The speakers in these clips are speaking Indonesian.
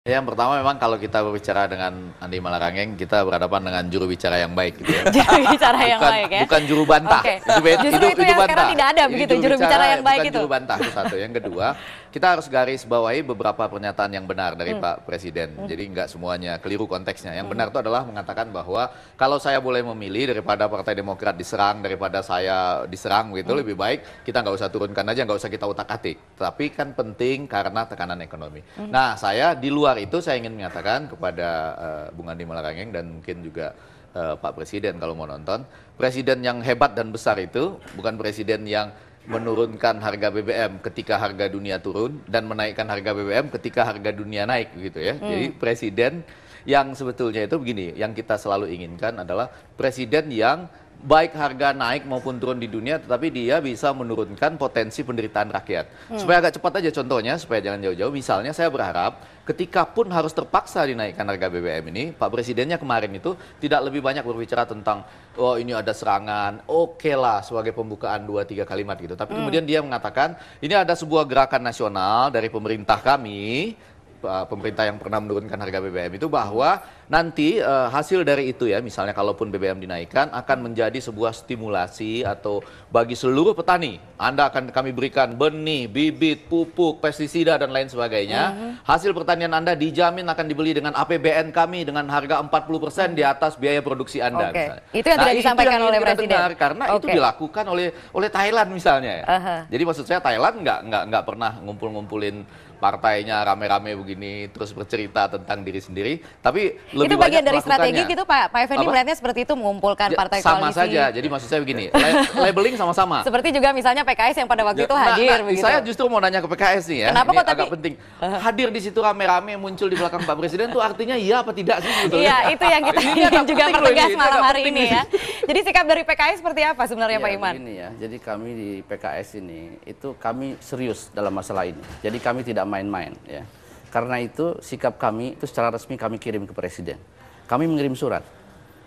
Yang pertama memang kalau kita berbicara dengan Andi Malarangeng, kita berhadapan dengan juru bicara yang baik gitu ya. Juru bicara yang baik ya. Bukan juru bantah. Oke. Justru itu yang bantah. sekarang tidak ada begitu, juru bicara yang baik bukan itu. juru bantah itu satu. Yang kedua, kita harus garis bawahi beberapa pernyataan yang benar dari Pak Presiden. Jadi nggak semuanya keliru konteksnya. Yang benar itu adalah mengatakan bahwa kalau saya boleh memilih daripada Partai Demokrat diserang, daripada saya diserang gitu, lebih baik kita nggak usah turunkan aja, nggak usah kita utak-atik. Tapi kan penting karena tekanan ekonomi. Nah, saya di luar itu saya ingin menyatakan kepada Bung Andi Malarangeng dan mungkin juga Pak Presiden kalau mau nonton, presiden yang hebat dan besar itu bukan presiden yang menurunkan harga BBM ketika harga dunia turun dan menaikkan harga BBM ketika harga dunia naik gitu ya. Jadi presiden yang sebetulnya itu begini, yang kita selalu inginkan adalah presiden yang baik harga naik maupun turun di dunia, tetapi dia bisa menurunkan potensi penderitaan rakyat. Supaya agak cepat aja contohnya, supaya jangan jauh-jauh. Misalnya saya berharap ketika pun harus terpaksa dinaikkan harga BBM ini, Pak Presidennya kemarin itu tidak lebih banyak berbicara tentang, oh ini ada serangan, oke lah sebagai pembukaan 2-3 kalimat gitu. Tapi kemudian dia mengatakan, ini ada sebuah gerakan nasional dari pemerintah kami, pemerintah yang pernah menurunkan harga BBM itu, bahwa nanti hasil dari itu ya, misalnya kalaupun BBM dinaikkan akan menjadi sebuah stimulasi atau bagi seluruh petani, Anda akan kami berikan benih, bibit, pupuk, pestisida dan lain sebagainya. Hasil pertanian Anda dijamin akan dibeli dengan APBN kami dengan harga 40% di atas biaya produksi Anda. Misalnya. Itu yang tidak disampaikan oleh Presiden. Dengar, karena itu dilakukan oleh Thailand misalnya. Ya. Jadi maksud saya Thailand nggak pernah ngumpulin partainya rame-rame begini terus bercerita tentang diri sendiri, tapi lebih itu bagian dari melakukannya. strategi gitu Pak Effendi melihatnya seperti itu, mengumpulkan partai sama koalisi. Sama saja, jadi maksud saya begini, labeling sama-sama. Seperti juga misalnya PKS yang pada waktu itu hadir begitu. Saya justru mau nanya ke PKS nih ya, kenapa ini kok agak penting. Hadir di situ rame-rame muncul di belakang Pak Presiden tuh artinya iya apa tidak sih sebetulnya? Iya, itu yang kita ingin juga pertegas malam hari ini ya. Jadi sikap dari PKS seperti apa sebenarnya Pak Iman? Begini ya, jadi kami di PKS ini, itu kami serius dalam masalah ini. Jadi kami tidak main-main ya. Karena itu sikap kami itu secara resmi kami kirim ke Presiden. Kami mengirim surat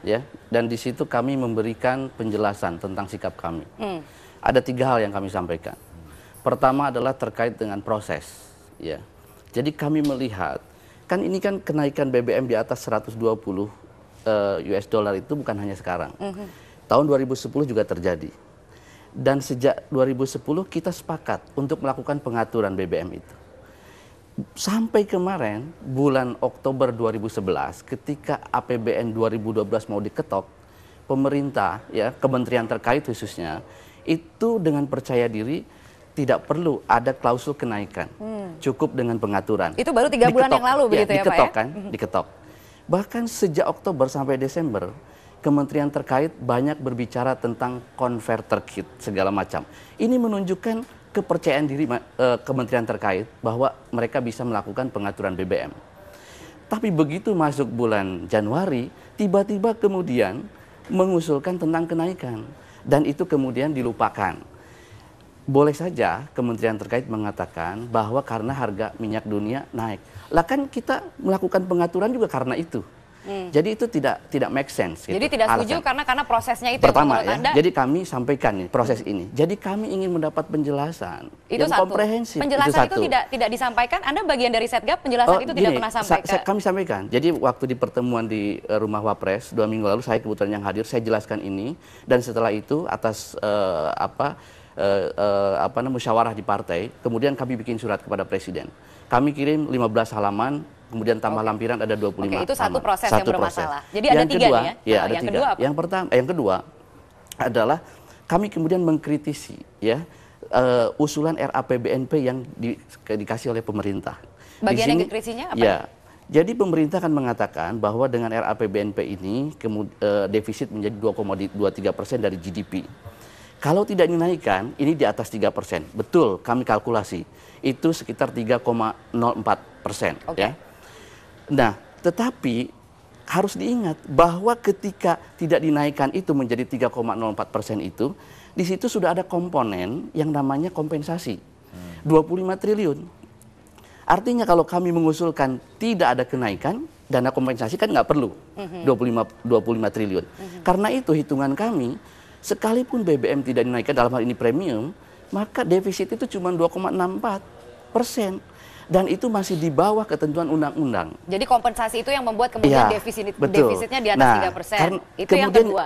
ya, dan di situ kami memberikan penjelasan tentang sikap kami. Ada 3 hal yang kami sampaikan. Pertama adalah terkait dengan proses ya. Jadi kami melihat kan ini kan kenaikan BBM di atas 120 US dollar itu bukan hanya sekarang. Tahun 2010 juga terjadi. Dan sejak 2010 kita sepakat untuk melakukan pengaturan BBM itu. Sampai kemarin bulan Oktober 2011 ketika APBN 2012 mau diketok, pemerintah ya, kementerian terkait khususnya itu dengan percaya diri tidak perlu ada klausul kenaikan, cukup dengan pengaturan. Itu baru 3 bulan yang lalu begitu ya Pak ya? Diketok kan, diketok. Bahkan sejak Oktober sampai Desember, kementerian terkait banyak berbicara tentang converter kit segala macam. Ini menunjukkan kepercayaan diri kementerian terkait bahwa mereka bisa melakukan pengaturan BBM. Tapi begitu masuk bulan Januari, tiba-tiba kemudian mengusulkan tentang kenaikan. Dan itu kemudian dilupakan. Boleh saja kementerian terkait mengatakan bahwa karena harga minyak dunia naik. Lah kan kita melakukan pengaturan juga karena itu. Jadi itu tidak make sense. Gitu, jadi tidak setuju alasan. karena prosesnya itu. Pertama ya, Anda, jadi kami sampaikan nih proses ini. Jadi kami ingin mendapat penjelasan itu yang satu. komprehensif. Penjelasan itu tidak disampaikan. Anda bagian dari Setgap, penjelasan itu tidak pernah sampaikan. Kami sampaikan. Jadi waktu di pertemuan di rumah Wapres 2 minggu lalu, saya kebetulan yang hadir, saya jelaskan ini. Dan setelah itu atas musyawarah di partai, kemudian kami bikin surat kepada Presiden. Kami kirim 15 halaman. Kemudian tambah lampiran ada 25. Itu satu proses yang bermasalah. Jadi yang ada 3 kedua, nih ya? Ya, ada yang 3. kedua apa? Yang kedua adalah kami kemudian mengkritisi ya usulan RAPBNP yang dikasih oleh pemerintah. Bagian yang dikritisinya apa? Ya, jadi pemerintah kan mengatakan bahwa dengan RAPBNP ini defisit menjadi 2,23% dari GDP. Kalau tidak dinaikkan, ini di atas 3%. Betul, kami kalkulasi. Itu sekitar 3,04%. Ya. Nah, tetapi harus diingat bahwa ketika tidak dinaikkan itu menjadi 3,04% itu, di situ sudah ada komponen yang namanya kompensasi. 25 triliun. Artinya kalau kami mengusulkan tidak ada kenaikan, dana kompensasi kan nggak perlu 25 triliun. Karena itu hitungan kami, sekalipun BBM tidak dinaikkan dalam hal ini premium, maka defisit itu cuma 2,64%. dan itu masih di bawah ketentuan undang-undang. Jadi kompensasi itu yang membuat kemudian Iya, betul. defisitnya di atas 3%. Itu yang kemudian, kedua.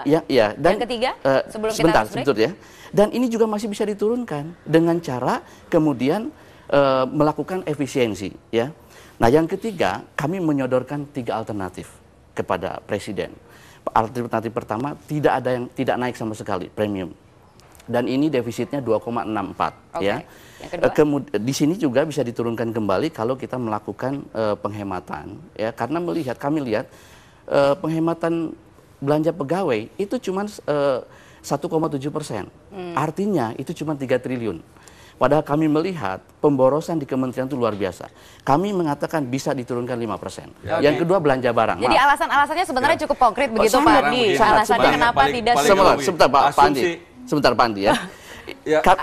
Dan yang ketiga, sebelum kita sebentar, harus break. sebentar ya. Dan ini juga masih bisa diturunkan dengan cara kemudian melakukan efisiensi, ya. Nah, yang ketiga, kami menyodorkan 3 alternatif kepada Presiden. Alternatif pertama, tidak ada yang tidak naik sama sekali premium. Dan ini defisitnya 2,64 ya. Yang kedua? Di sini juga bisa diturunkan kembali kalau kita melakukan penghematan ya, karena kami lihat penghematan belanja pegawai itu cuma 1,7%. Artinya itu cuma 3 triliun. Padahal kami melihat pemborosan di kementerian itu luar biasa. Kami mengatakan bisa diturunkan 5%. Yang kedua, belanja barang. Jadi alasan-alasannya sebenarnya cukup konkret begitu Pak Andi. Alasannya kenapa tidak Sebentar Pak Andi. Sebentar Pak Andi ya.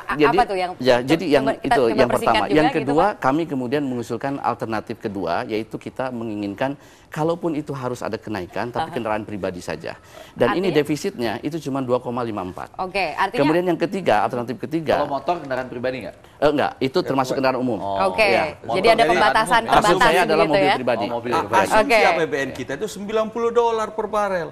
Apa tuh yang jadi yang itu yang pertama. Yang kedua, gitu, kami kemudian mengusulkan alternatif kedua, yaitu kita menginginkan kalaupun itu harus ada kenaikan, tapi kendaraan pribadi saja. Dan ini defisitnya itu cuma 2,54. Oke, artinya. Kemudian yang ketiga, alternatif ketiga. Kalau motor kendaraan pribadi nggak? Enggak, itu termasuk kendaraan umum. Oke, Ya. jadi ada pembatasan Maksud saya adalah gitu mobil ya. pribadi. Asumsi APBN kita itu $90 per barel.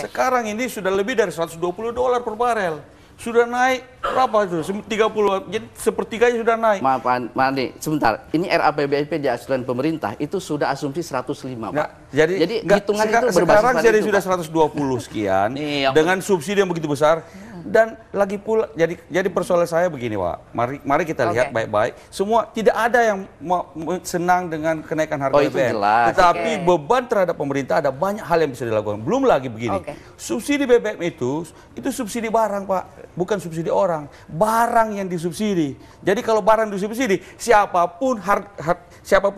Sekarang ini sudah lebih dari $120 per barel. Sudah naik berapa itu? 30, jadi sepertiganya sudah naik. Maaf Pak Andi, sebentar. Ini RAPBP diajukan pemerintah itu sudah asumsi 105, Pak. Nah, jadi hitungan itu berbasis sekarang pada jadi itu, sudah Pak. 120 sekian dengan subsidi yang begitu besar. Dan lagi pula jadi persoalan saya begini, Pak. Mari kita lihat baik-baik. Semua tidak ada yang senang dengan kenaikan harga BBM. Tetapi beban terhadap pemerintah ada banyak hal yang bisa dilakukan. Belum lagi begini. Subsidi BBM itu subsidi barang, Pak, bukan subsidi orang. Barang yang disubsidi. Jadi kalau barang disubsidi, siapapun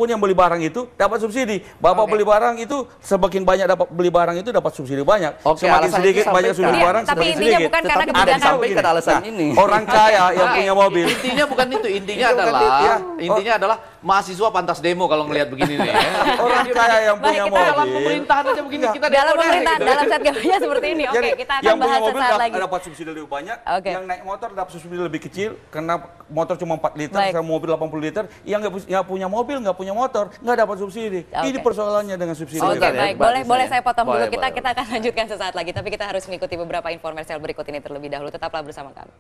yang beli barang itu dapat subsidi. Bapak beli barang itu semakin banyak dapat beli barang itu dapat subsidi banyak. Semakin sedikit banyak subsidi barang tapi semakin intinya sedikit. bukan karena Ada kebijakan disampaikan alasan ini. Orang kaya yang punya mobil. Intinya bukan itu, intinya adalah mahasiswa pantas demo kalau ngelihat begini nih. Orang kaya yang punya kita mobil. Dalam pemerintahan aja begini kita dalam demo deh, pemerintahan, gitu. dalam setgapnya seperti ini. Oke, kita akan yang punya bahas mobil sesaat lagi. dapat subsidi lebih banyak, Oke. yang naik motor dapat subsidi lebih kecil karena motor cuma 4 liter, Baik. sama mobil 80 liter. Yang nggak punya mobil, nggak punya motor, nggak dapat subsidi. Oke. Ini persoalannya dengan subsidi. Oke, Sebentar ya, baik. Mbak Boleh Lisa, saya potong dulu. boleh, Kita boleh. akan lanjutkan sesaat lagi. Tapi kita harus mengikuti beberapa infomersial berikut ini terlebih dahulu. Tetaplah bersama kami.